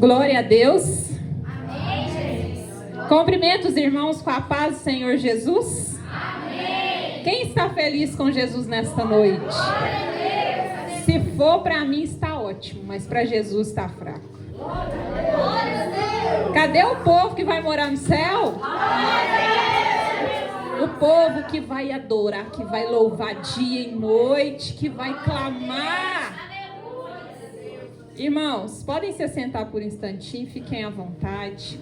Glória a Deus. Amém. Cumprimento os irmãos com a paz do Senhor Jesus. Amém. Quem está feliz com Jesus nesta noite? Se for para mim está ótimo, mas para Jesus está fraco. Cadê o povo que vai morar no céu? O povo que vai adorar, que vai louvar dia e noite, que vai clamar. Irmãos, podem se assentar por um instantinho, fiquem à vontade.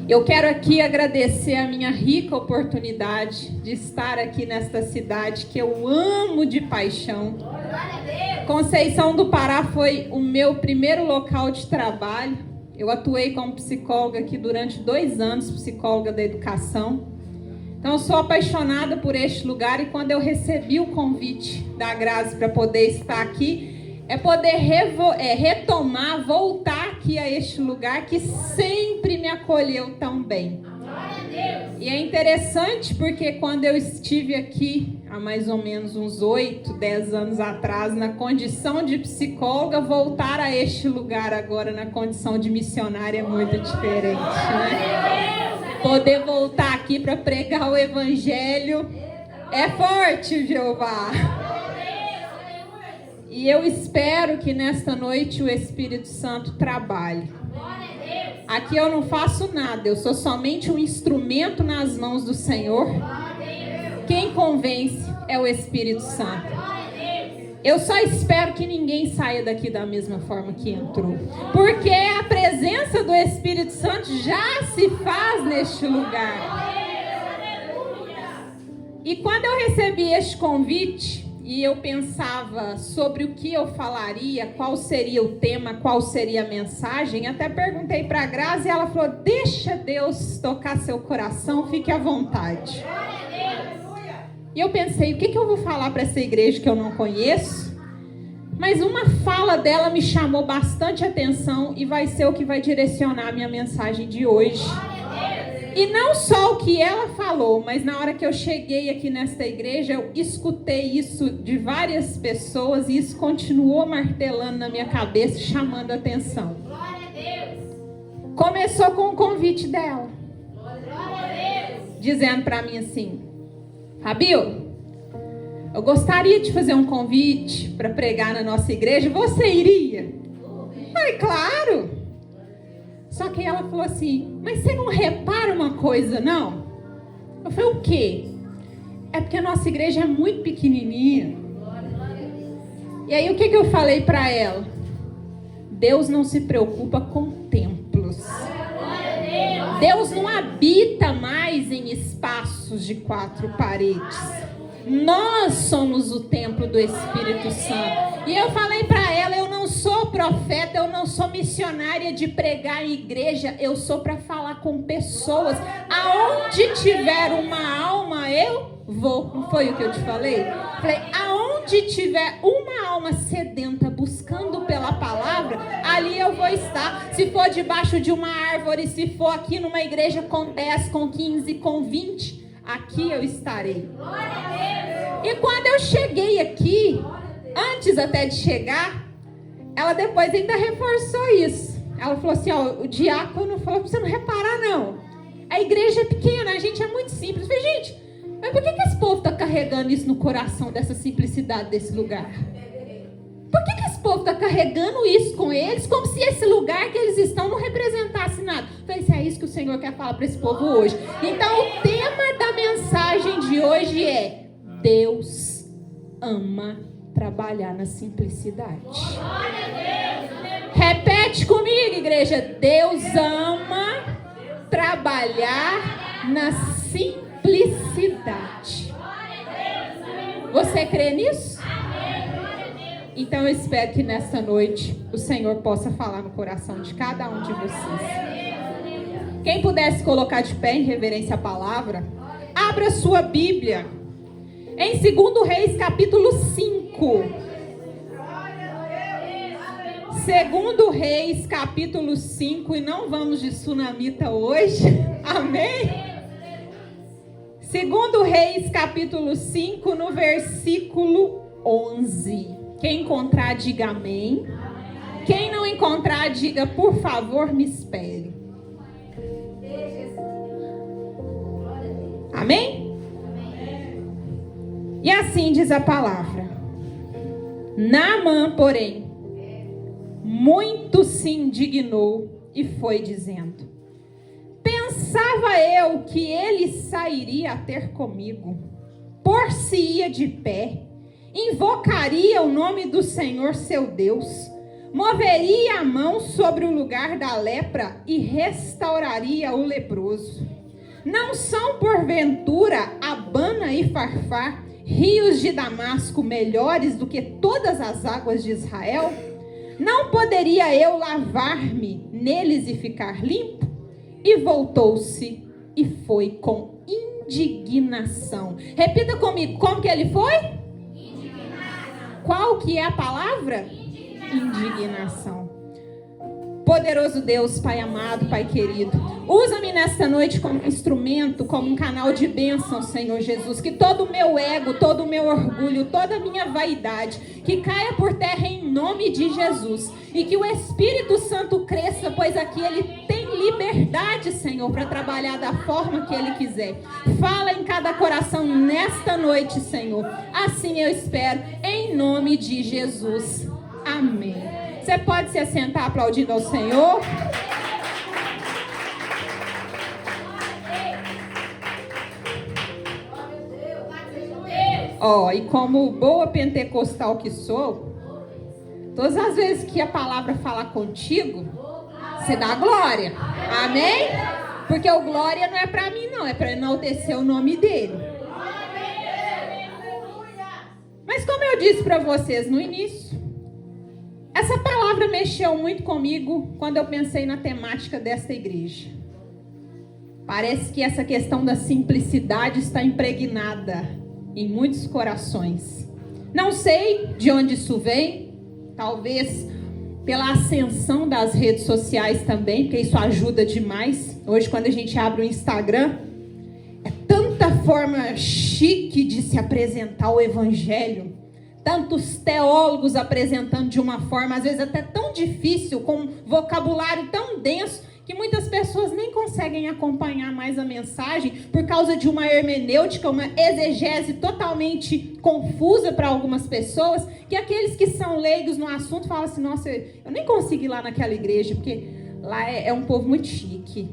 Eu quero aqui agradecer a minha rica oportunidade de estar aqui nesta cidade que eu amo de paixão. Conceição do Pará foi o meu primeiro local de trabalho. Eu atuei como psicóloga aqui durante 2 anos, psicóloga da educação. Então eu sou apaixonada por este lugar e quando eu recebi o convite da Grazi para poder estar aqui, é poder retomar, voltar aqui a este lugar que sempre me acolheu tão bem. E é interessante porque quando eu estive aqui, há mais ou menos uns 8, 10 anos atrás, na condição de psicóloga, voltar a este lugar agora na condição de missionária é muito diferente, né? Poder voltar aqui para pregar o evangelho é forte, Jeová. E eu espero que nesta noite o Espírito Santo trabalhe. Aqui eu não faço nada, eu sou somente um instrumento nas mãos do Senhor. Quem convence é o Espírito Santo. Eu só espero que ninguém saia daqui da mesma forma que entrou. Porque a presença do Espírito Santo já se faz neste lugar. E quando eu recebi este convite, e eu pensava sobre o que eu falaria, qual seria o tema, qual seria a mensagem. Até perguntei para a Grazi e ela falou, deixa Deus tocar seu coração, fique à vontade. E eu pensei, o que eu vou falar para essa igreja que eu não conheço? Mas uma fala dela me chamou bastante atenção e vai ser o que vai direcionar a minha mensagem de hoje. E não só o que ela falou, mas na hora que eu cheguei aqui nesta igreja, eu escutei isso de várias pessoas e isso continuou martelando na minha cabeça, chamando a atenção. Começou com o convite dela, dizendo para mim assim, Fabio, eu gostaria de fazer um convite para pregar na nossa igreja, você iria? Eu falei, claro. Só que ela falou assim, mas você não repara uma coisa, não? Eu falei, o quê? É porque a nossa igreja é muito pequenininha. E aí o que eu falei para ela? Deus não se preocupa com templos. Deus não habita mais em espaços de 4 paredes. Nós somos o templo do Espírito Santo. E eu falei para ela, eu não sou profeta, eu não sou missionária de pregar em igreja, eu sou para falar com pessoas. Aonde tiver uma alma, eu vou. Não foi o que eu te falei? Falei, aonde tiver uma alma sedenta buscando pela palavra, ali eu vou estar. Se for debaixo de uma árvore, se for aqui numa igreja com 10, com 15, com 20, aqui eu estarei. E quando eu cheguei aqui, antes até de chegar, ela depois ainda reforçou isso. Ela falou assim, ó, o diácono falou pra você não reparar não. A igreja é pequena, a gente é muito simples. Eu falei, gente, mas por que esse povo está carregando isso no coração, dessa simplicidade desse lugar? Por que esse povo está carregando isso com eles, como se esse lugar que eles estão não representasse nada? Eu falei, se é isso que o Senhor quer falar para esse povo hoje. Então o tema da mensagem de hoje é Deus ama trabalhar na simplicidade. Repete comigo, igreja. Deus ama trabalhar na simplicidade. Você crê nisso? Então eu espero que nessa noite o Senhor possa falar no coração de cada um de vocês. Quem pudesse colocar de pé em reverência à palavra, abra sua Bíblia em 2 Reis capítulo 5. 2 Reis capítulo 5, e não vamos de sunamita hoje, amém? 2 Reis capítulo 5, no versículo 11. Quem encontrar, diga amém. Quem não encontrar, diga, por favor, me espere. Amém? E assim diz a palavra. Naamã, porém, muito se indignou e foi dizendo: pensava eu que ele sairia a ter comigo, por-se-ia de pé, invocaria o nome do Senhor seu Deus, moveria a mão sobre o lugar da lepra e restauraria o leproso. Não são porventura Abana e Farfar, rios de Damasco, melhores do que todas as águas de Israel? Não poderia eu lavar-me neles e ficar limpo? E voltou-se e foi com indignação. Repita comigo, como que ele foi? Indignação. Qual que é a palavra? Indignação. Poderoso Deus, Pai amado, Pai querido, usa-me nesta noite como instrumento, como um canal de bênção, Senhor Jesus. Que todo o meu ego, todo o meu orgulho, toda a minha vaidade, que caia por terra em nome de Jesus. E que o Espírito Santo cresça, pois aqui Ele tem liberdade, Senhor, para trabalhar da forma que Ele quiser. Fala em cada coração nesta noite, Senhor. Assim eu espero, em nome de Jesus. Amém. Você pode se assentar aplaudindo ao Senhor? E como boa pentecostal que sou, todas as vezes que a palavra falar contigo, você dá glória. Amém? Porque o glória não é para mim não, é para enaltecer o nome dele. Mas como eu disse para vocês no início, essa palavra mexeu muito comigo quando eu pensei na temática desta igreja. Parece que essa questão da simplicidade está impregnada em muitos corações. Não sei de onde isso vem, talvez pela ascensão das redes sociais também, porque isso ajuda demais. Hoje, quando a gente abre o Instagram, é tanta forma chique de se apresentar o evangelho. Tantos teólogos apresentando de uma forma, às vezes até tão difícil, com um vocabulário tão denso, que muitas pessoas nem conseguem acompanhar mais a mensagem por causa de uma hermenêutica, uma exegese totalmente confusa para algumas pessoas, que aqueles que são leigos no assunto falam assim, nossa, eu nem consigo ir lá naquela igreja, porque lá é um povo muito chique,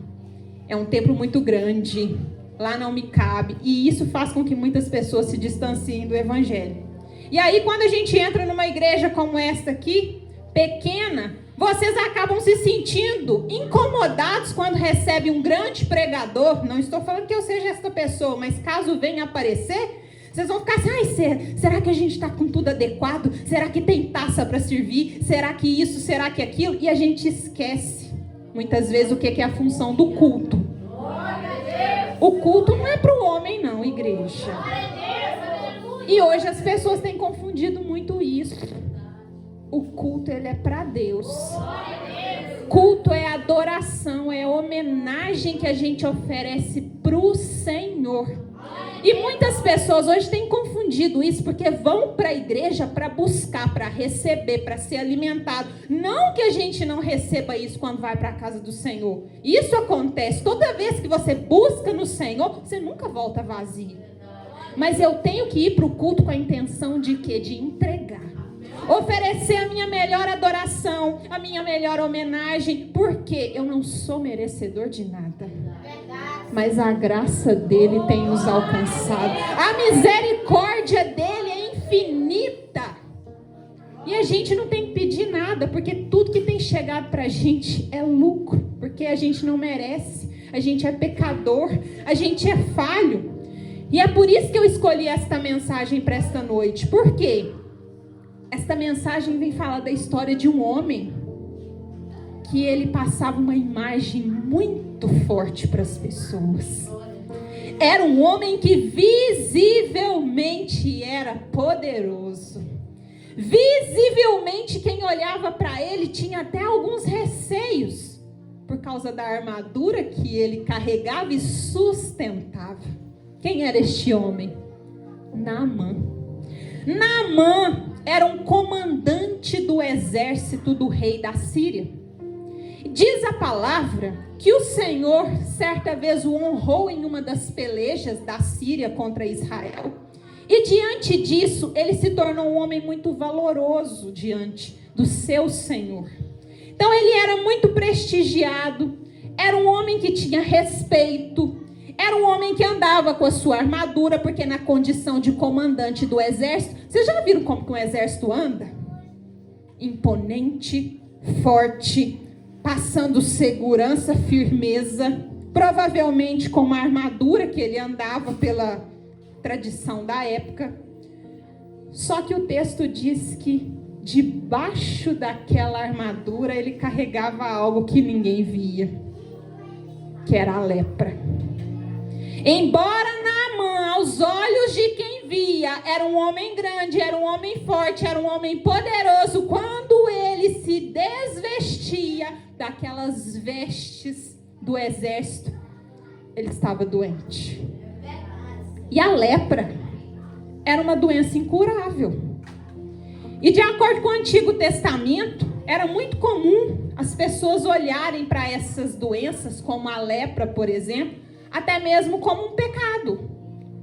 é um templo muito grande, lá não me cabe, e isso faz com que muitas pessoas se distanciem do evangelho. E aí, quando a gente entra numa igreja como esta aqui, pequena, vocês acabam se sentindo incomodados quando recebem um grande pregador. Não estou falando que eu seja esta pessoa, mas caso venha aparecer, vocês vão ficar assim, será que a gente está com tudo adequado? Será que tem taça para servir? Será que isso? Será que aquilo? E a gente esquece, muitas vezes, o que é a função do culto. O culto não é para o homem, não, igreja. E hoje as pessoas têm confundido muito isso. O culto, ele é para Deus. Culto é adoração, é homenagem que a gente oferece para o Senhor. E muitas pessoas hoje têm confundido isso, porque vão para a igreja para buscar, para receber, para ser alimentado. Não que a gente não receba isso quando vai para a casa do Senhor. Isso acontece. Toda vez que você busca no Senhor, você nunca volta vazio. Mas eu tenho que ir para o culto com a intenção de quê? De entregar. Oferecer a minha melhor adoração, a minha melhor homenagem, porque eu não sou merecedor de nada. Mas a graça dele tem nos alcançado. A misericórdia dele é infinita. E a gente não tem que pedir nada, porque tudo que tem chegado para a gente é lucro. Porque a gente não merece, a gente é pecador, a gente é falho. E é por isso que eu escolhi esta mensagem para esta noite. Por quê? Esta mensagem vem falar da história de um homem que ele passava uma imagem muito forte para as pessoas. Era um homem que visivelmente era poderoso. Visivelmente quem olhava para ele tinha até alguns receios por causa da armadura que ele carregava e sustentava. Quem era este homem? Naamã. Naamã era um comandante do exército do rei da Síria. Diz a palavra que o Senhor certa vez o honrou em uma das pelejas da Síria contra Israel. E diante disso, ele se tornou um homem muito valoroso diante do seu Senhor. Então ele era muito prestigiado, era um homem que tinha respeito, era um homem que andava com a sua armadura, porque na condição de comandante do exército, vocês já viram como que um exército anda? Imponente, forte, passando segurança, firmeza, provavelmente com uma armadura que ele andava pela tradição da época. Só que o texto diz que debaixo daquela armadura ele carregava algo que ninguém via, que era a lepra. Embora Naamã, aos olhos de quem via, era um homem grande, era um homem forte, era um homem poderoso, quando ele se desvestia daquelas vestes do exército, ele estava doente. E a lepra era uma doença incurável. E de acordo com o Antigo Testamento, era muito comum as pessoas olharem para essas doenças, como a lepra, por exemplo, até mesmo como um pecado.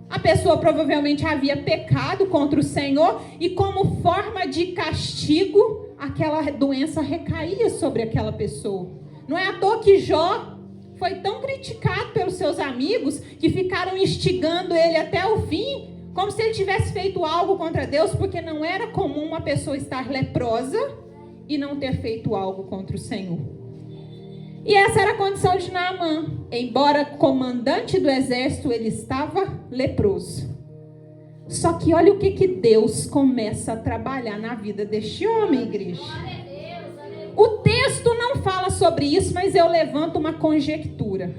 A pessoa provavelmente havia pecado contra o Senhor e como forma de castigo, aquela doença recaía sobre aquela pessoa. Não é à toa que Jó foi tão criticado pelos seus amigos que ficaram instigando ele até o fim, como se ele tivesse feito algo contra Deus, porque não era comum uma pessoa estar leprosa e não ter feito algo contra o Senhor. E essa era a condição de Naamã. Embora comandante do exército, ele estava leproso. Só que olha o que Deus começa a trabalhar na vida deste homem, igreja. O texto não fala sobre isso, mas eu levanto uma conjectura.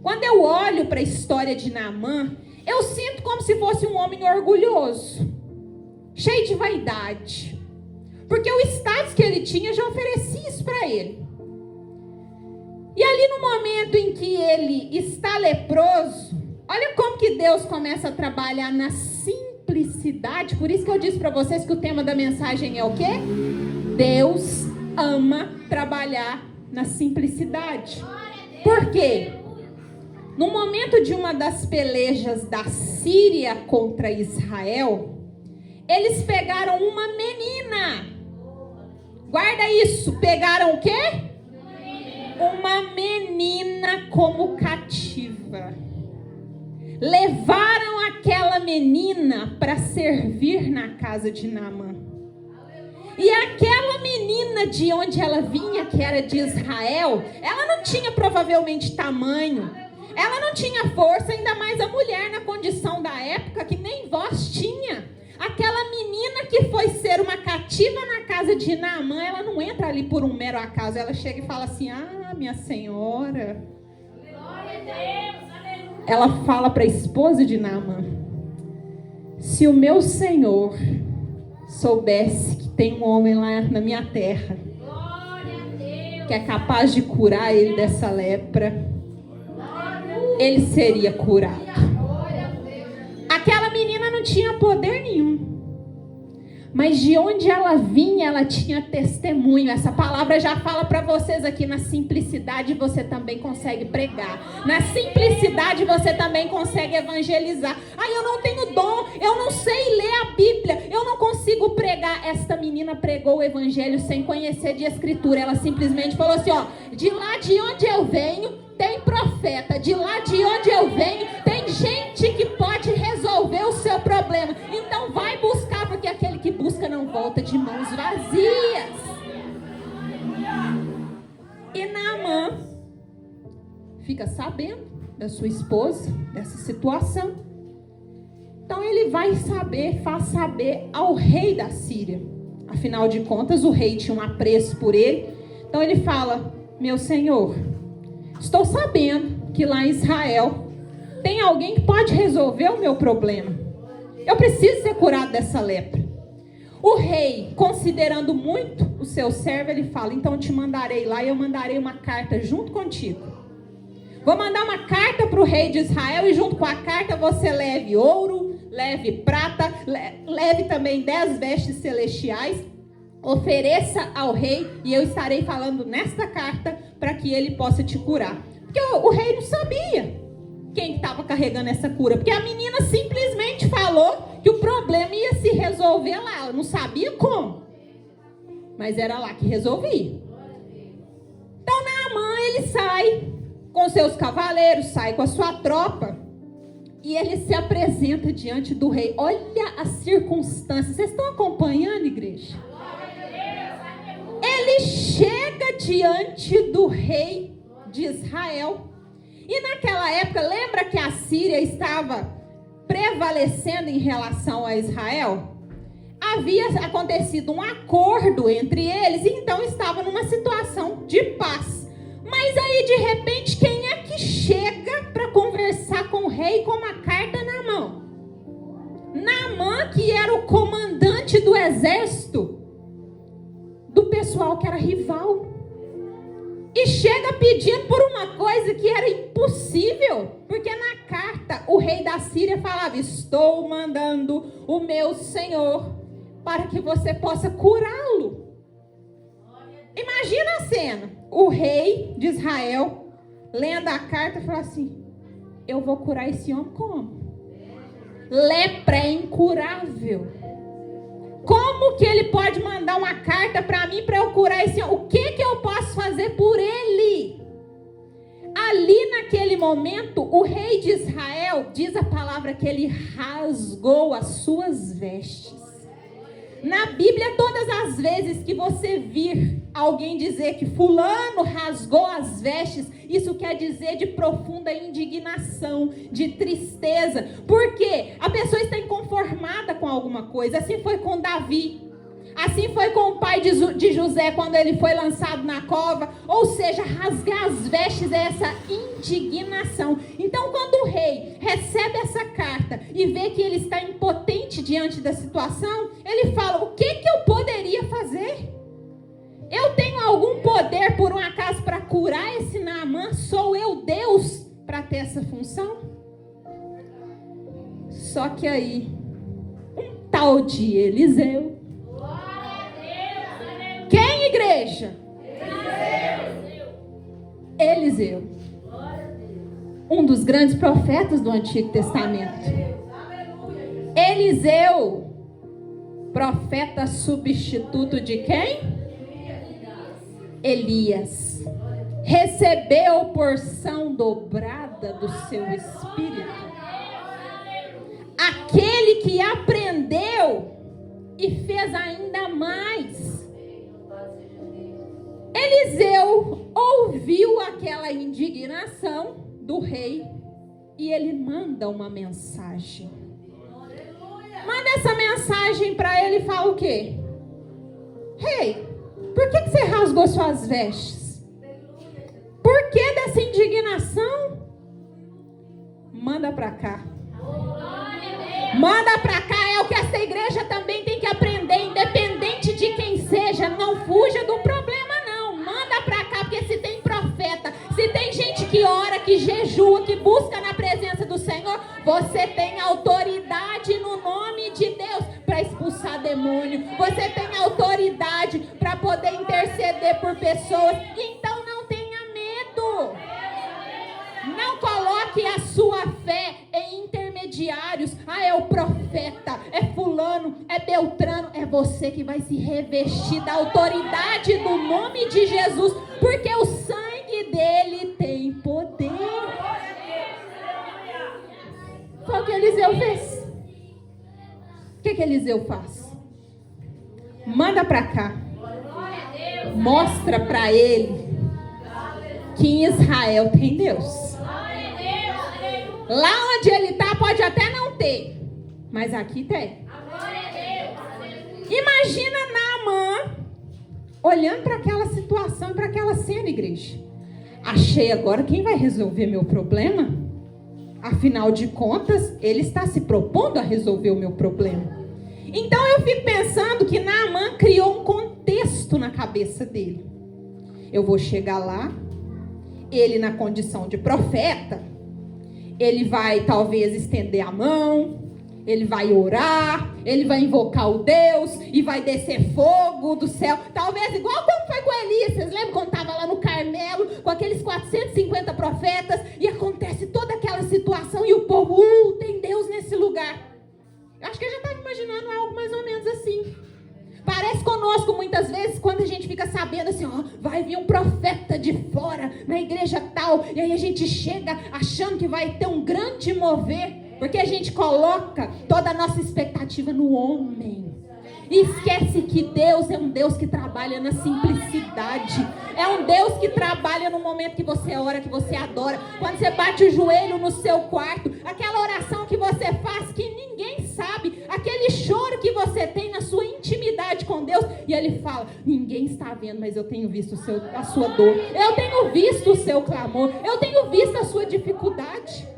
Quando eu olho para a história de Naamã, eu sinto como se fosse um homem orgulhoso, cheio de vaidade. Porque o status que ele tinha já oferecia isso para ele. E ali no momento em que ele está leproso, olha como que Deus começa a trabalhar na simplicidade. Por isso que eu disse para vocês que o tema da mensagem é o quê? Deus ama trabalhar na simplicidade. Por quê? No momento de uma das pelejas da Síria contra Israel, eles pegaram uma menina. Guarda isso, pegaram o quê? Uma menina como cativa. Levaram aquela menina para servir na casa de Naamã. E aquela menina de onde ela vinha, que era de Israel, ela não tinha provavelmente tamanho, ela não tinha força, ainda mais a mulher na condição da época, que nem voz tinha. Aquela menina que foi ser uma cativa na casa de Naamã, ela não entra ali por um mero acaso, ela chega e fala assim: ah, minha senhora. Glória a Deus, aleluia. Ela fala para a esposa de Naamã: se o meu senhor soubesse que tem um homem lá na minha terra que é capaz de curar ele dessa lepra, ele seria curado. Aquela menina não tinha poder nenhum, mas de onde ela vinha, ela tinha testemunho. Essa palavra já fala para vocês aqui: na simplicidade você também consegue pregar, na simplicidade você também consegue evangelizar. Ah, eu não tenho dom, eu não sei ler a Bíblia, eu não consigo pregar. Esta menina pregou o evangelho sem conhecer de escritura. Ela simplesmente falou assim: ó, de lá de onde eu venho tem profeta, de lá de onde eu venho tem gente que pode resolver o seu problema. Então vai buscar, porque aquele que busca não volta de mãos vazias. E Naamã fica sabendo da sua esposa, dessa situação. Então ele vai saber, faz saber ao rei da Síria. Afinal de contas, o rei tinha um apreço por ele. Então ele fala: meu senhor, estou sabendo que lá em Israel tem alguém que pode resolver o meu problema. Eu preciso ser curado dessa lepra. O rei, considerando muito o seu servo, ele fala: então eu te mandarei lá e eu mandarei uma carta junto contigo. Vou mandar uma carta para o rei de Israel e junto com a carta você leve ouro, leve prata, leve também 10 vestes celestiais, ofereça ao rei, e eu estarei falando nesta carta para que ele possa te curar. Porque o rei não sabia quem estava carregando essa cura, porque a menina simplesmente falou que o problema ia se resolver lá, ela não sabia como, mas era lá que resolvia. Então Naamã, ele sai com seus cavaleiros, sai com a sua tropa, e ele se apresenta diante do rei. Olha as circunstâncias, vocês estão acompanhando, igreja? Ele chega diante do rei de Israel. E naquela época, lembra que a Síria estava prevalecendo em relação a Israel? Havia acontecido um acordo entre eles, e então estava numa situação de paz. Mas aí, de repente, quem é que chega para conversar com o rei com uma carta na mão? Naamã, que era o comandante do exército do pessoal que era rival. E chega pedindo por uma coisa que era impossível. Porque na carta o rei da Síria falava: estou mandando o meu senhor para que você possa curá-lo. Imagina a cena. O rei de Israel lendo a carta e fala assim: eu vou curar esse homem como? Lepra é incurável. Como que ele pode mandar uma carta para mim para eu curar esse homem? O que eu posso fazer por ele? Ali naquele momento, o rei de Israel, diz a palavra que ele rasgou as suas vestes. Na Bíblia, todas as vezes que você vir alguém dizer que fulano rasgou as vestes, isso quer dizer de profunda indignação, de tristeza. Porque a pessoa está inconformada com alguma coisa. Assim foi com Davi. Assim foi com o pai de José quando ele foi lançado na cova. Ou seja, rasgar as vestes é essa indignação. Então, quando o rei recebe essa carta e vê que ele está impotente diante da situação, ele fala: o que eu poderia fazer? Eu tenho algum poder por um acaso para curar esse Naamã? Sou eu Deus para ter essa função? Só que aí, um tal de Eliseu. Quem, igreja? Eliseu. Um dos grandes profetas do Antigo Testamento. Eliseu, profeta substituto de quem? Elias. Recebeu porção dobrada do seu espírito. Aquele que aprendeu e fez ainda mais. Eliseu ouviu aquela indignação do rei e ele manda uma mensagem. Manda essa mensagem para ele e fala o quê? Rei, por que você rasgou suas vestes? Por que dessa indignação? Manda para cá. Manda para cá, é o que essa igreja também tem que aprender, independente de quem seja, não fuja do problema não, manda para cá, porque se tem profeta, se tem gente que ora, que jejua, que busca na presença do Senhor, você tem autoridade no nome de Deus para expulsar demônio, você tem autoridade para poder interceder por pessoas, então não tenha medo. Não coloque a sua fé em intermediários. É o profeta, é fulano, é Beltrano. É você que vai se revestir da autoridade do nome de Jesus, porque o sangue dele tem poder. Foi o que Eliseu fez. O que Eliseu faz? Manda para cá. Mostra para ele que em Israel tem Deus. Lá onde ele está pode até não ter, mas aqui tem. Imagina Naamã olhando para aquela situação e para aquela cena, igreja. Achei agora quem vai resolver meu problema? Afinal de contas, ele está se propondo a resolver o meu problema. Então eu fico pensando que Naamã criou um contexto na cabeça dele. Eu vou chegar lá, ele na condição de profeta, ele vai talvez estender a mão, Ele vai orar, ele vai invocar o Deus e vai descer fogo do céu. Talvez igual como foi com Elias. Vocês lembram quando estava lá no Carmelo com aqueles 450 profetas e acontece toda aquela situação e o povo, tem Deus nesse lugar. Eu acho que eu já estava imaginando algo mais ou menos assim. Parece conosco muitas vezes quando a gente fica sabendo assim, vai vir um profeta de fora na igreja tal, e aí a gente chega achando que vai ter um grande mover. Porque a gente coloca toda a nossa expectativa no homem. E esquece que Deus é um Deus que trabalha na simplicidade. É um Deus que trabalha no momento que você ora, que você adora. Quando você bate o joelho no seu quarto. Aquela oração que você faz que ninguém sabe. Aquele choro que você tem na sua intimidade com Deus. E Ele fala, ninguém está vendo, mas eu tenho visto a sua dor. Eu tenho visto o seu clamor. Eu tenho visto a sua dificuldade.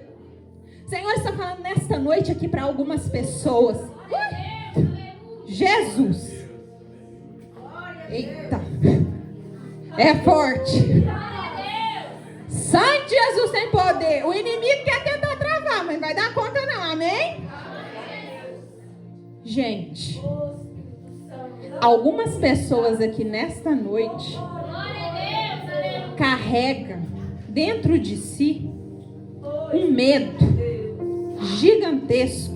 Senhor está falando nesta noite aqui para algumas pessoas. Jesus. Eita. É forte. Santo Jesus tem poder. O inimigo quer tentar travar, mas vai dar conta não. Amém? Gente. Algumas pessoas aqui nesta noite carregam dentro de si um medo gigantesco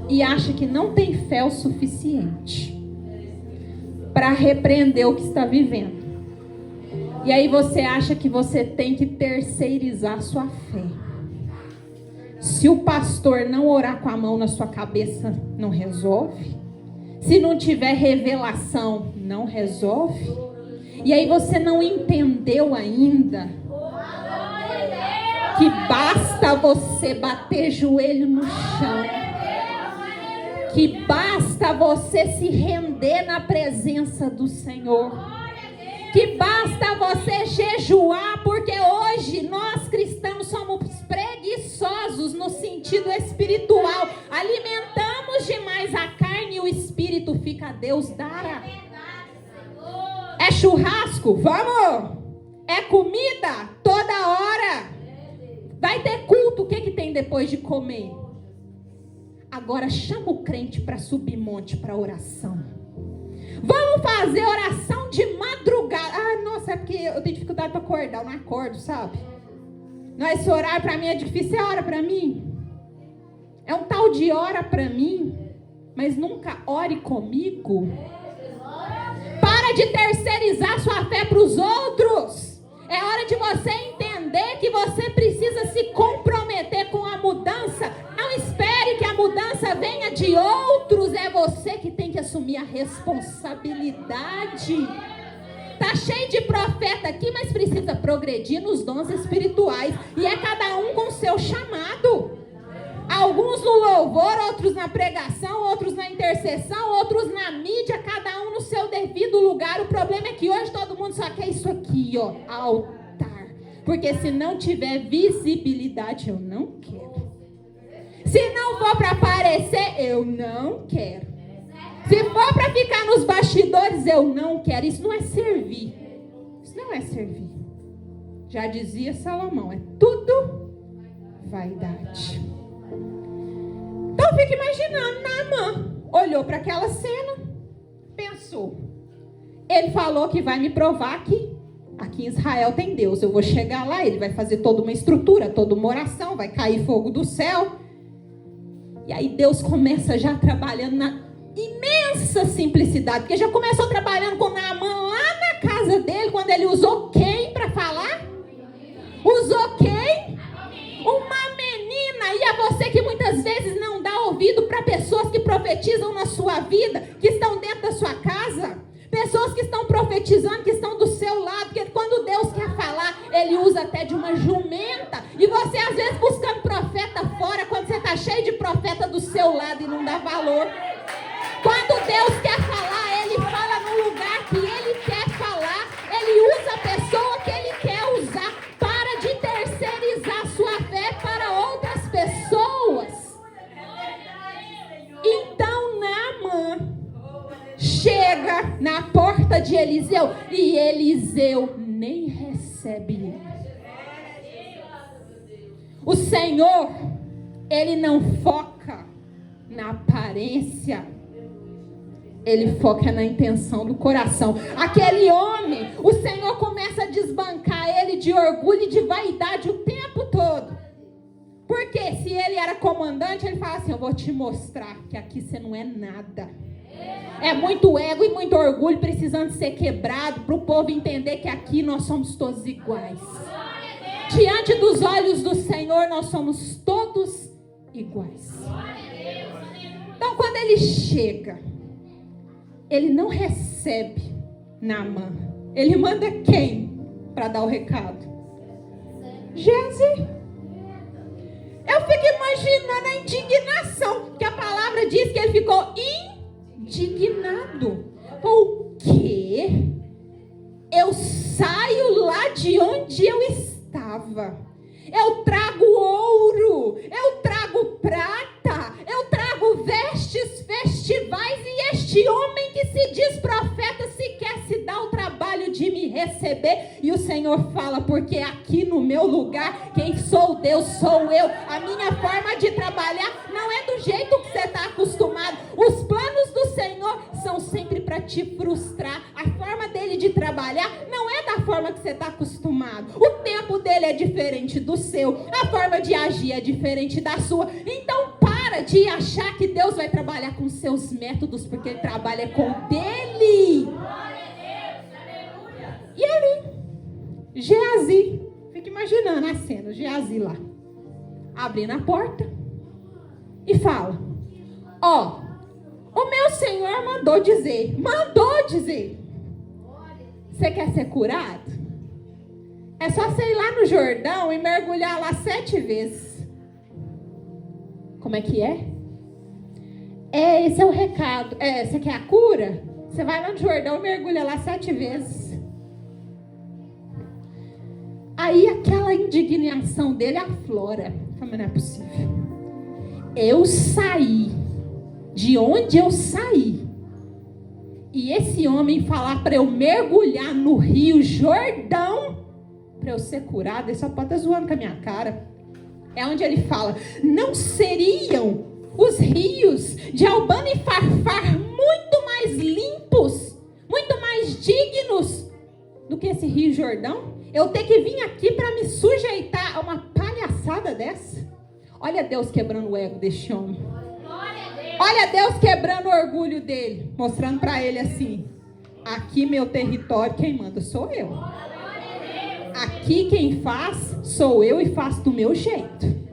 e acha que não tem fé o suficiente para repreender o que está vivendo. E aí você acha que você tem que terceirizar sua fé. Se o pastor não orar com a mão na sua cabeça, não resolve. Se não tiver revelação, não resolve. E aí você não entendeu ainda que basta você bater joelho no chão, que basta você se render na presença do Senhor, que basta você jejuar, porque hoje nós cristãos somos preguiçosos no sentido espiritual, alimentamos demais a carne e o espírito fica Deus dará. É churrasco? Vamos! É comida? Toda hora! Vai ter culto, o que tem depois de comer? Agora chama o crente para subir monte para oração. Vamos fazer oração de madrugada. Nossa, é porque eu tenho dificuldade para acordar, eu não acordo, sabe? Não, esse horário para mim é difícil, é hora para mim. É um tal de hora para mim, mas nunca ore comigo. Para de terceirizar sua fé para os outros. É hora de você entender que você precisa se comprometer com a mudança. Não espere que a mudança venha de outros. É você que tem que assumir a responsabilidade. Tá cheio de profeta aqui, mas precisa progredir nos dons espirituais. E é cada um com o seu chamado. Alguns no louvor, outros na pregação, outros na intercessão, outros na mídia, cada um no seu devido lugar. O problema é que hoje todo mundo só quer isso aqui, altar. Porque se não tiver visibilidade, eu não quero. Se não for para aparecer, eu não quero. Se for para ficar nos bastidores, eu não quero. Isso não é servir. Isso não é servir. Já dizia Salomão, é tudo vaidade. Então fica imaginando, Naamã olhou para aquela cena, pensou, ele falou que vai me provar que aqui em Israel tem Deus, eu vou chegar lá, ele vai fazer toda uma estrutura, toda uma oração, vai cair fogo do céu. E aí Deus começa já trabalhando na imensa simplicidade, porque já começou trabalhando com Naamã lá na casa dele, quando ele usou quem para falar? Usou quem? Uma menina. E é você que muitas vezes não dá ouvido para pessoas que profetizam na sua vida, que estão dentro da sua casa, pessoas que estão profetizando, que estão do seu lado, porque quando Deus quer falar, Ele usa até de uma jumenta, e você às vezes buscando profeta fora, quando você está cheio de profeta do seu lado e não dá valor. Quando Deus quer falar, Ele fala no lugar que Ele quer falar, Ele usa a pessoa que Ele quer usar. Para de terceirizar sua fé para outras pessoas. Então Naamã chega na porta de Eliseu e Eliseu nem recebe ele. O Senhor, Ele não foca na aparência. Ele foca na intenção do coração. Aquele homem, o Senhor começa a desbancar ele de orgulho e de vaidade o tempo todo. Porque se ele era comandante, ele fala assim: eu vou te mostrar que aqui você não é nada. É muito ego e muito orgulho precisando ser quebrado para o povo entender que aqui nós somos todos iguais. Diante dos olhos do Senhor, nós somos todos iguais. Então, quando ele chega, ele não recebe Naamã. Ele manda quem para dar o recado? Geazi. Eu fico imaginando a indignação, que a palavra diz que ele ficou indignado. O quê? Eu saio lá de onde eu estava. Eu trago ouro, eu trago prata, eu trago vestes festivais, e este homem que se diz profeta sequer se dá o trabalho de me receber. E o Senhor fala: porque aqui no meu lugar, quem sou Deus sou eu. A minha forma de trabalhar não é do jeito que você está acostumado. Os planos do Senhor são sempre para te frustrar. A forma dele de trabalhar não é da forma que você está acostumado. O tempo dele é diferente do seu. A forma de agir é diferente da sua. Então para de achar que Deus vai trabalhar com seus métodos, porque ele trabalha com o dele. E ali, Geazi, fica imaginando a cena, Geazi lá, abrindo a porta e fala: ó, o meu Senhor mandou dizer, você quer ser curado? É só você ir lá no Jordão e mergulhar lá 7 vezes. Como é que é? Esse é o recado. Você quer a cura? Você vai lá no Jordão e mergulha lá 7 vezes. Aí aquela indignação dele aflora. Mas não é possível. Eu saí de onde eu saí, e esse homem falar para eu mergulhar no rio Jordão para eu ser curado, ele só pode estar zoando com a minha cara. É onde ele fala: não seriam os rios de Albano e Farfar muito mais limpos, muito mais dignos do que esse rio Jordão? Eu ter que vir aqui para me sujeitar a uma palhaçada dessa? Olha Deus quebrando o ego deste homem. Olha Deus quebrando o orgulho dele, mostrando para ele assim: aqui meu território, quem manda sou eu. Aqui quem faz sou eu, e faço do meu jeito.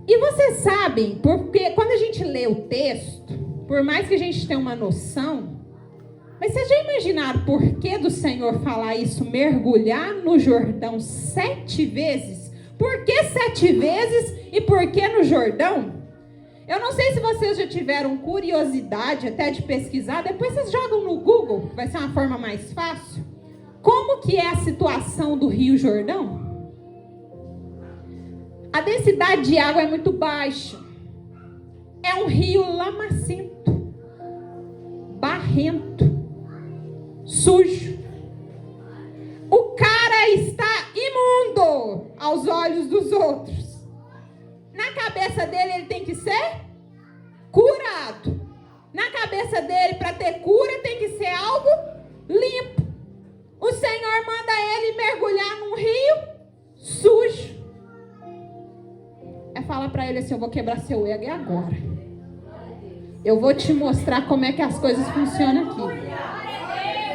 E vocês sabem, porque quando a gente lê o texto, por mais que a gente tenha uma noção, mas vocês já imaginaram por que do Senhor falar isso, mergulhar no Jordão 7 vezes? Por que 7 vezes e por que no Jordão? Eu não sei se vocês já tiveram curiosidade até de pesquisar, depois vocês jogam no Google, vai ser uma forma mais fácil. Como que é a situação do Rio Jordão? A densidade de água é muito baixa. É um rio lamacento, barrento, sujo. O cara está imundo aos olhos dos outros. Na cabeça dele, ele tem que ser curado. Na cabeça dele, para ter cura, tem que ser algo limpo. O Senhor manda ele mergulhar num rio sujo. É falar para ele assim: eu vou quebrar seu ego agora. Eu vou te mostrar como é que as coisas funcionam aqui.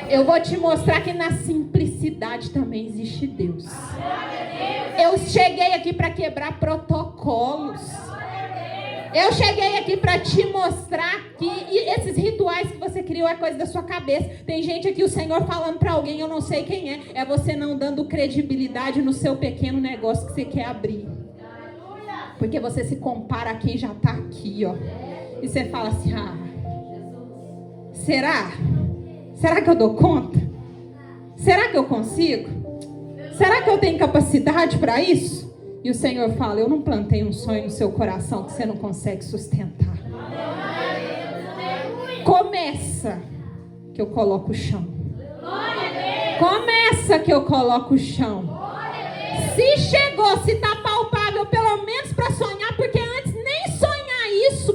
Eu vou te mostrar que na simplicidade também existe Deus. Eu cheguei aqui para quebrar protocolos. Eu cheguei aqui para te mostrar que esses rituais que você criou é coisa da sua cabeça. Tem gente aqui, o Senhor falando para alguém, eu não sei quem é. É você não dando credibilidade no seu pequeno negócio que você quer abrir. Porque você se compara a quem já está aqui, ó. E você fala assim: será? Será que eu dou conta? Será que eu consigo? Será que eu tenho capacidade para isso? E o Senhor fala: eu não plantei um sonho no seu coração que você não consegue sustentar. Começa que eu coloco o chão. Começa que eu coloco o chão. Se chegou, se está palpável, pelo menos para sonhar, porque antes nem sonhar isso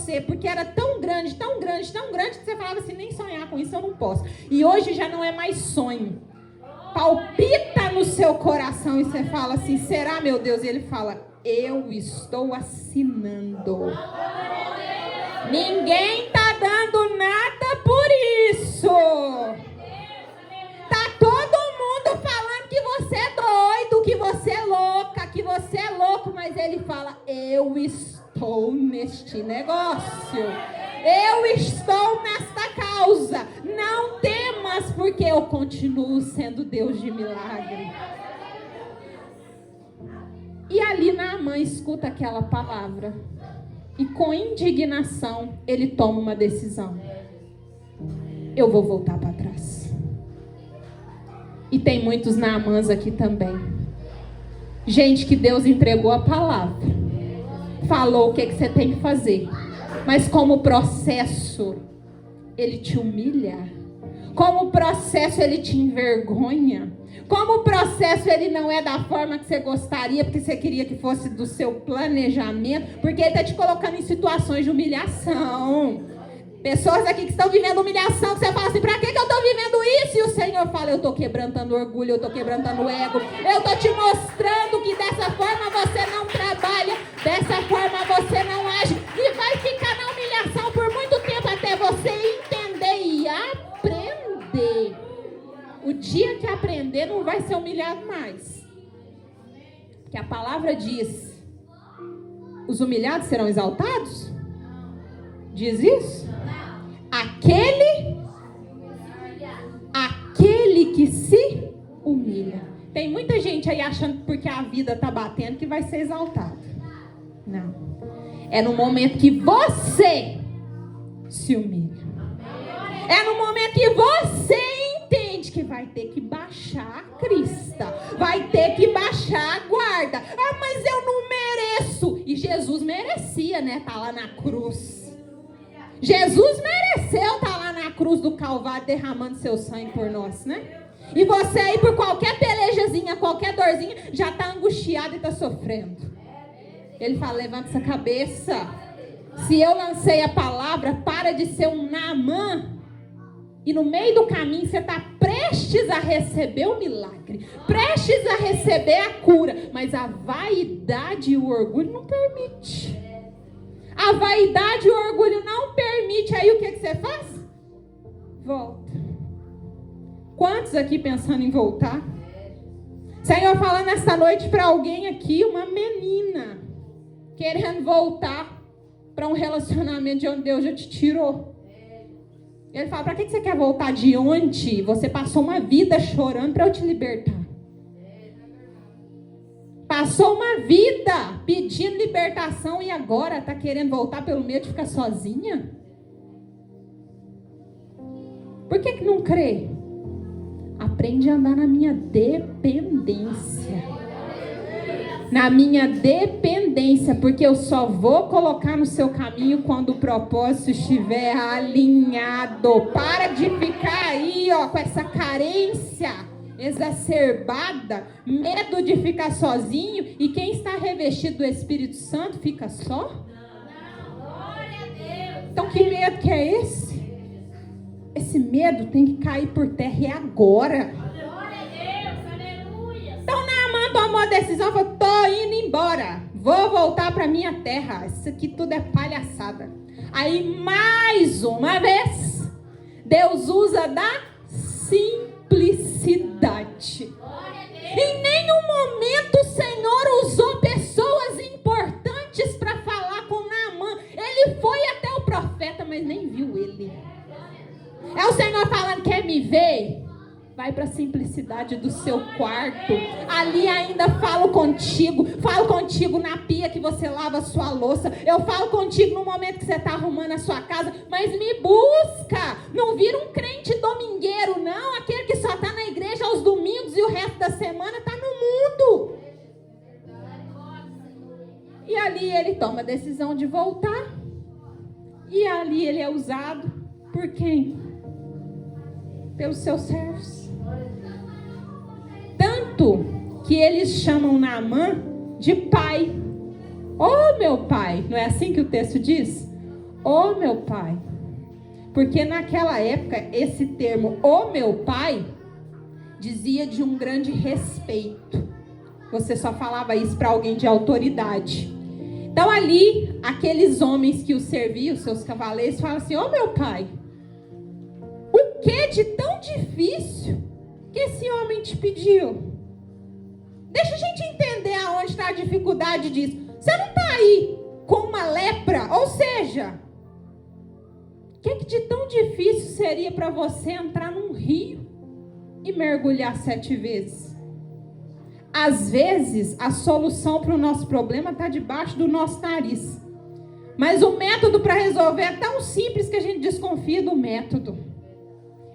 você, porque era tão grande, tão grande, tão grande, que você falava assim, nem sonhar com isso eu não posso. E hoje já não é mais sonho. Palpita no seu coração e você fala assim, será, meu Deus? E ele fala, eu estou assinando. Ninguém está dando nada por isso. Tá todo mundo falando que você é doido, que você é louca, que você é louco, mas ele fala, eu estou neste negócio. Eu estou nesta causa. Não temas, porque eu continuo sendo Deus de milagre. E ali Naamã escuta aquela palavra. E com indignação, ele toma uma decisão. Eu vou voltar para trás. E tem muitos Naamãs aqui também. Gente que Deus entregou a palavra. Falou o que você tem que fazer. Mas como processo, ele te humilha. Como processo, ele te envergonha. Como processo, ele não é da forma que você gostaria, porque você queria que fosse do seu planejamento, porque ele está te colocando em situações de humilhação. Pessoas aqui que estão vivendo humilhação, que você fala assim, pra que eu estou vivendo isso? E o Senhor fala, eu estou quebrantando orgulho, eu estou quebrantando o ego, eu estou te mostrando que dessa forma você não trabalha, dessa forma você não age, e vai ficar na humilhação por muito tempo até você entender e aprender. O dia que aprender não vai ser humilhado mais. Porque a palavra diz, os humilhados serão exaltados? Diz isso? Aquele que se humilha. Tem muita gente aí achando que porque a vida está batendo que vai ser exaltado. Não. É no momento que você se humilha. É no momento que você entende que vai ter que baixar a crista. Vai ter que baixar a guarda. Ah, mas eu não mereço. E Jesus merecia, né? Tá lá na cruz. Jesus mereceu estar lá na cruz do Calvário derramando seu sangue por nós, né? E você aí por qualquer pelejazinha, qualquer dorzinha, já está angustiado e está sofrendo. Ele fala, levanta essa cabeça. Se eu lancei a palavra, para de ser um Naamã. E no meio do caminho você está prestes a receber o milagre. Prestes a receber a cura. Mas a vaidade e o orgulho não permite. A vaidade e o orgulho não permite. Aí o que você faz? Volta. Quantos aqui pensando em voltar? Senhor, falando nessa noite para alguém aqui, uma menina, querendo voltar para um relacionamento de onde Deus já te tirou. Ele fala, para que você quer voltar de onde você passou uma vida chorando para eu te libertar? Passou uma vida pedindo libertação e agora está querendo voltar pelo medo de ficar sozinha? Por que não crê? Aprende a andar na minha dependência. Na minha dependência, porque eu só vou colocar no seu caminho quando o propósito estiver alinhado. Para de ficar aí, ó, com essa carência exacerbada, medo de ficar sozinho, e quem está revestido do Espírito Santo fica só? Então que medo que é esse? Esse medo tem que cair por terra e agora. Então Naamã tomou a decisão, falou, tô indo embora, vou voltar para minha terra, isso aqui tudo é palhaçada. Aí mais uma vez, Deus usa da simplicidade. Em nenhum momento o Senhor usou pessoas importantes para falar com Naamã. Ele foi até o profeta, mas nem viu ele. É o Senhor falando, quer me ver? Vai para a simplicidade do seu quarto. Ali ainda falo contigo na pia que você lava a sua louça. Eu falo contigo no momento que você está arrumando a sua casa. Mas me busca. Não vira um crente domingueiro, não. Aquele que só está na igreja aos domingos e o resto da semana está no mundo. E ali ele toma a decisão de voltar. E ali ele é usado por quem? Pelos seus servos. Tanto que eles chamam Naamã de pai. Oh, meu pai. Não é assim que o texto diz? Ô meu pai. Porque naquela época, esse termo, ô meu pai, dizia de um grande respeito. Você só falava isso para alguém de autoridade. Então ali, aqueles homens que o serviam, seus cavaleiros, falam assim, ô meu pai, o que de tão difícil que esse homem te pediu? Deixa a gente entender aonde está a dificuldade disso. Você não está aí com uma lepra, ou seja, o que de tão difícil seria para você entrar num rio e mergulhar 7 vezes? Às vezes, a solução para o nosso problema está debaixo do nosso nariz. Mas o método para resolver é tão simples que a gente desconfia do método.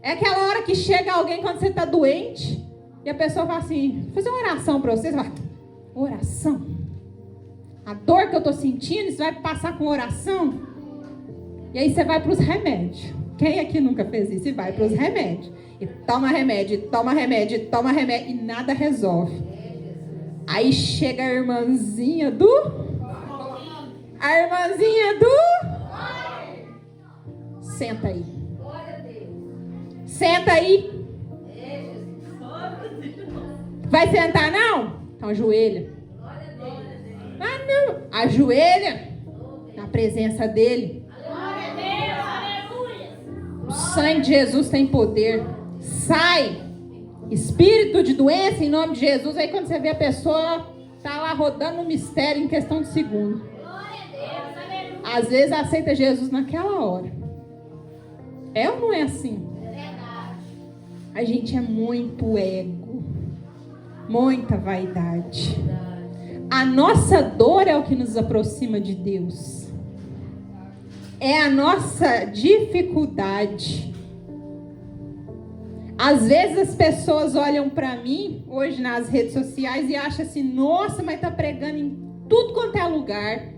É aquela hora que chega alguém quando você está doente e a pessoa fala assim, vou fazer uma oração para você. Você fala, oração? A dor que eu estou sentindo, você vai passar com oração? E aí você vai para os remédios. Quem aqui nunca fez isso? E vai para os remédios. E toma remédio, toma remédio, toma remédio. E nada resolve. Aí chega a irmãzinha do... Senta aí. Senta aí. Vai sentar não? Então ajoelha. Ah não, ajoelha na presença dele. O sangue de Jesus tem poder. Sai espírito de doença em nome de Jesus. Aí quando você vê a pessoa tá lá rodando no mistério em questão de segundo. Às vezes aceita Jesus naquela hora. É ou não é assim? A gente é muito ego, muita vaidade. A nossa dor é o que nos aproxima de Deus. É a nossa dificuldade. Às vezes as pessoas olham para mim, hoje nas redes sociais, e acham assim, nossa, mas tá pregando em tudo quanto é lugar.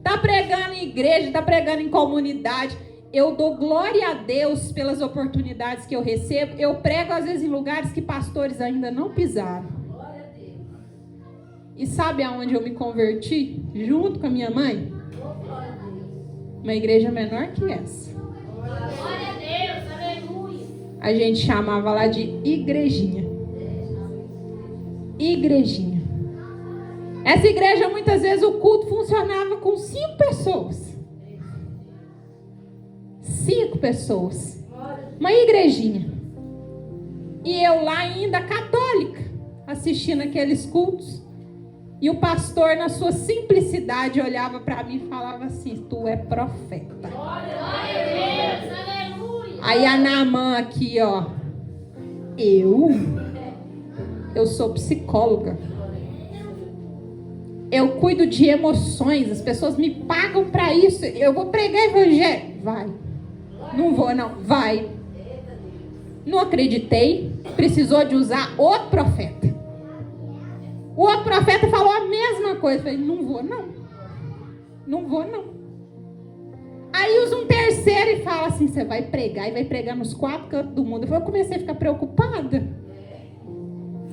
Tá pregando em igreja, tá pregando em comunidade. Eu dou glória a Deus pelas oportunidades que eu recebo. Eu prego às vezes em lugares que pastores ainda não pisaram. E sabe aonde eu me converti? Junto com a minha mãe? Uma igreja menor que essa. Glória a Deus, aleluia. A gente chamava lá de igrejinha. Igrejinha. Essa igreja, muitas vezes, o culto funcionava com 5 pessoas. 5 pessoas. Uma igrejinha. E eu lá ainda católica, assistindo aqueles cultos. E o pastor, na sua simplicidade, olhava para mim e falava assim, tu é profeta. Glória a Deus, aleluia. Aí a Naamã aqui, ó. Eu sou psicóloga. Eu cuido de emoções. As pessoas me pagam para isso. Eu vou pregar evangelho. Vai. Não vou, não. Vai. Não acreditei. Precisou de usar outro profeta. O outro profeta falou a mesma coisa. Eu falei, não vou, não. Não vou, não. Aí usa um terceiro e fala assim, você vai pregar. E vai pregar nos 4 cantos do mundo. Eu comecei a ficar preocupada.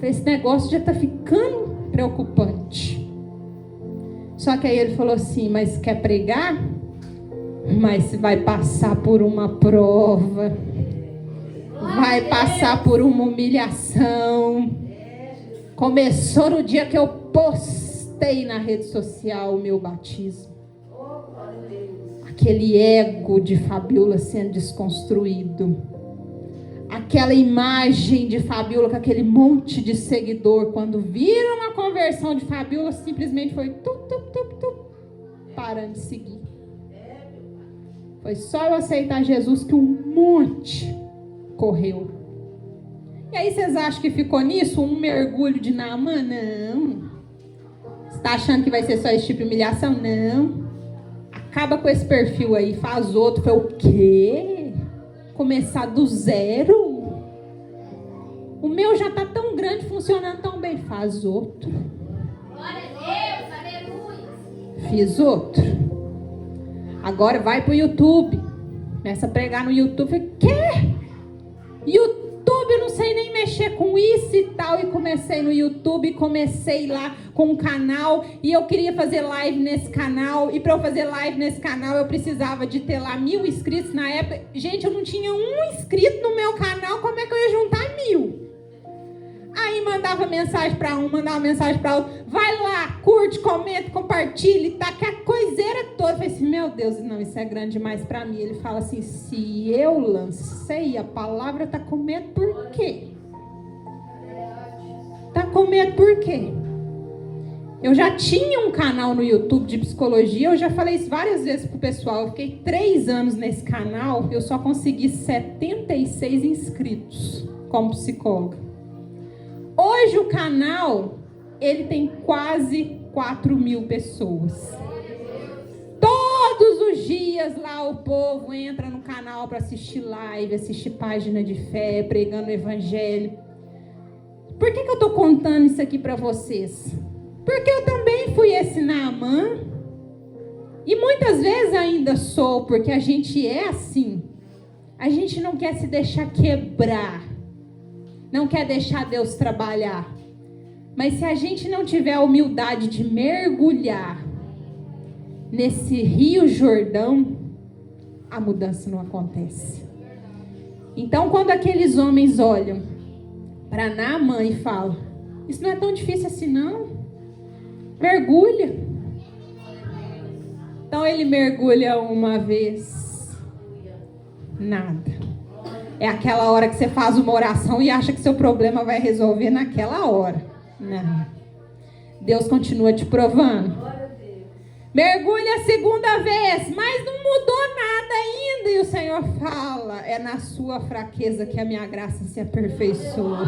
Esse negócio já está ficando preocupante. Só que aí ele falou assim, mas quer pregar? Mas vai passar por uma prova. Vai passar por uma humilhação. Começou no dia que eu postei na rede social o meu batismo. Aquele ego de Fabiola sendo desconstruído. Aquela imagem de Fabiola com aquele monte de seguidor. Quando viram a conversão de Fabiola, simplesmente foi parando de seguir. Foi só eu aceitar Jesus que um monte correu. E aí vocês acham que ficou nisso? Um mergulho de Naamã? Não. Você está achando que vai ser só esse tipo de humilhação? Não. Acaba com esse perfil aí, faz outro. Foi o quê? Começar do zero? O meu já está tão grande, funcionando tão bem. Faz outro. Glória a Deus, aleluia. Fiz outro. Agora vai pro YouTube. Começa a pregar no YouTube. Falei, quê? YouTube, eu não sei nem mexer com isso e tal. E comecei no YouTube, comecei lá com um canal e eu queria fazer live nesse canal. E para eu fazer live nesse canal eu precisava de ter lá 1.000 inscritos na época. Gente, eu não tinha um inscrito no meu canal, como é que eu ia juntar 1.000? Aí mandava mensagem para um, mandava mensagem para outro. Vai lá, curte, comenta, compartilha, tá? Que a coiseira toda. Eu falei assim, meu Deus, não, isso é grande demais para mim. Ele fala assim, se eu lancei, a palavra tá com medo por quê? Tá com medo por quê? Eu já tinha um canal no YouTube de psicologia, eu já falei isso várias vezes pro pessoal. Eu fiquei 3 anos nesse canal, eu só consegui 76 inscritos como psicóloga. Hoje o canal, ele tem quase 4.000 pessoas. Todos os dias lá o povo entra no canal para assistir live, assistir página de fé, pregando o evangelho. Por que eu estou contando isso aqui para vocês? Porque eu também fui esse Naamã. E muitas vezes ainda sou, porque a gente é assim. A gente não quer se deixar quebrar. Não quer deixar Deus trabalhar. Mas se a gente não tiver a humildade de mergulhar nesse Rio Jordão, a mudança não acontece. Então, quando aqueles homens olham para Naamã e falam, isso não é tão difícil assim não, mergulha. Então ele mergulha uma vez, nada. É aquela hora que você faz uma oração e acha que seu problema vai resolver naquela hora. Não. Deus continua te provando. Mergulha a segunda vez, mas não mudou nada ainda. E o Senhor fala, é na sua fraqueza que a minha graça se aperfeiçoa.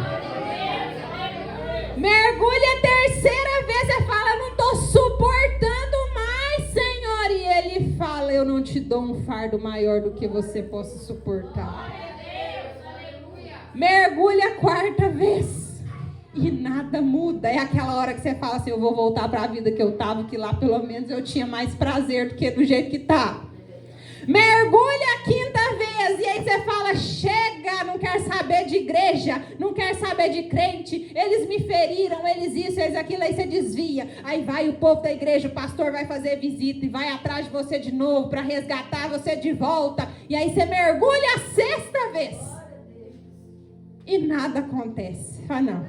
Mergulha a terceira vez, você fala, não estou suportando mais, Senhor. E Ele fala, eu não te dou um fardo maior do que você possa suportar. Mergulha a quarta vez e nada muda. É aquela hora que você fala assim, eu vou voltar para a vida que eu estava, que lá pelo menos eu tinha mais prazer do que do jeito que está. Mergulha a quinta vez e aí você fala, chega, não quero saber de igreja, não quero saber de crente, eles me feriram, eles isso, eles aquilo, aí você desvia. Aí vai o povo da igreja, o pastor vai fazer visita e vai atrás de você de novo para resgatar você de volta. E aí você mergulha a sexta vez. E nada acontece. Ah, não.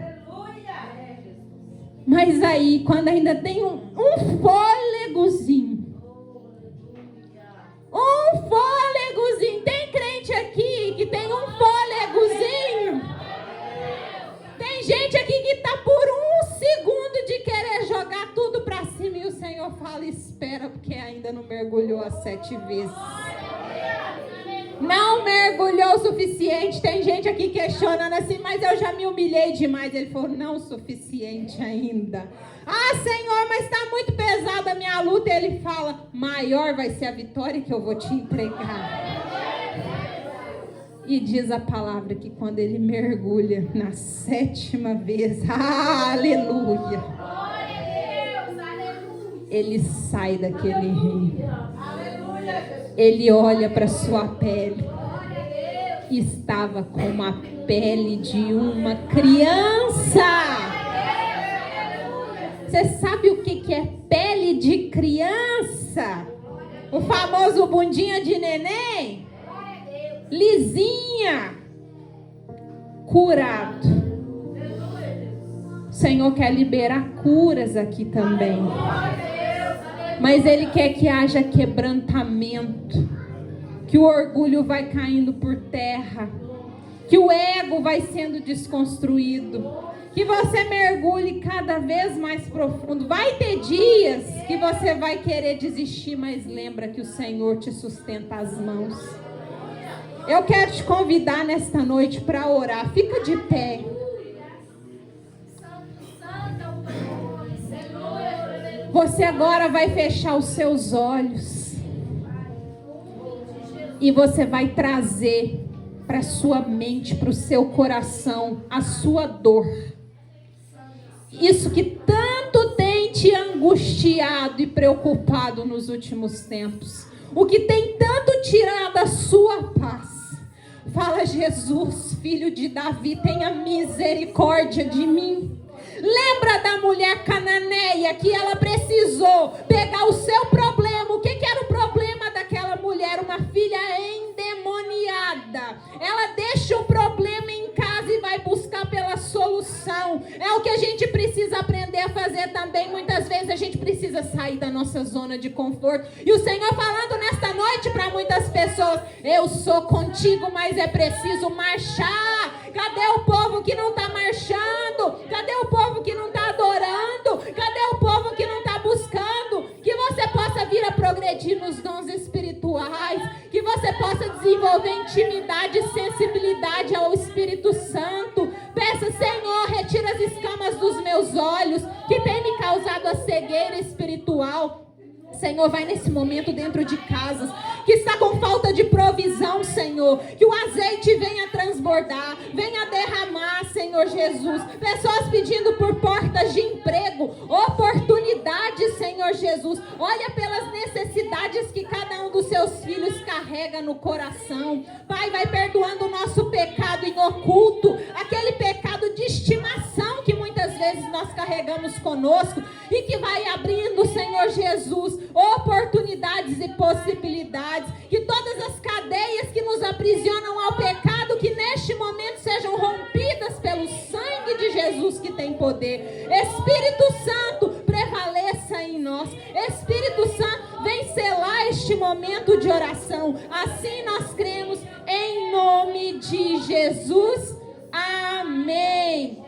Mas aí, quando ainda tem um fôlegozinho. Um fôlegozinho. Tem crente aqui que tem um fôlegozinho. Tem gente aqui que está por 1 segundo de querer jogar tudo para cima. E o Senhor fala, espera, porque ainda não mergulhou as 7 vezes. Não mergulhou o suficiente. Tem gente aqui questionando assim, mas eu já me humilhei demais. Ele falou, não o suficiente ainda. Ah, Senhor, mas está muito pesada a minha luta. Ele fala, maior vai ser a vitória que eu vou te entregar. E diz a palavra que quando ele mergulha na 7ª vez, aleluia, ele sai daquele rio. Ele olha para sua pele. Estava com a pele de uma criança. Você sabe o que é pele de criança? O famoso bundinha de neném? Lisinha. Curado. O Senhor quer liberar curas aqui também. Mas Ele quer que haja quebrantamento, que o orgulho vai caindo por terra, que o ego vai sendo desconstruído, que você mergulhe cada vez mais profundo. Vai ter dias que você vai querer desistir, mas lembra que o Senhor te sustenta as mãos. Eu quero te convidar nesta noite para orar. Fica de pé. Você agora vai fechar os seus olhos e você vai trazer para sua mente, para o seu coração, a sua dor. Isso que tanto tem te angustiado e preocupado nos últimos tempos. O que tem tanto tirado a sua paz. Fala: Jesus, filho de Davi, tenha misericórdia de mim. Lembra da mulher cananeia que ela precisou pegar o seu problema. O que era o problema daquela mulher? Uma filha endemoniada. Ela deixa o problema em casa e vai buscar pela solução. É o que a gente precisa aprender a fazer também. Muitas vezes a gente precisa sair da nossa zona de conforto. E o Senhor falando nesta noite para muitas pessoas: eu sou contigo, mas é preciso marchar. Cadê o povo que não está marchando? Cadê o povo que não está adorando? Cadê o povo que não está buscando? Que você possa vir a progredir nos dons espirituais. Que você possa desenvolver intimidade e sensibilidade ao Espírito Santo. Peça: Senhor, retira as escamas dos meus olhos que tem me causado a cegueira espiritual. Senhor, vai nesse momento dentro de casas que está com falta de provisão, Senhor, que o azeite venha transbordar, venha derramar, Senhor Jesus. Pessoas pedindo por portas de emprego, oportunidades, Senhor Jesus. Olha pelas necessidades que cada um dos seus filhos carrega no coração. Pai, vai perdoando o nosso pecado em oculto, aquele pecado de estimação que muitas vezes nós carregamos conosco e que vai abrindo, Senhor Jesus, oportunidades e possibilidades. Que todas as cadeias que nos aprisionam ao pecado, que neste momento sejam rompidas pelo sangue de Jesus que tem poder. Espírito Santo, prevaleça em nós. Espírito Santo, vem selar este momento de oração. Assim nós cremos, em nome de Jesus. Amém.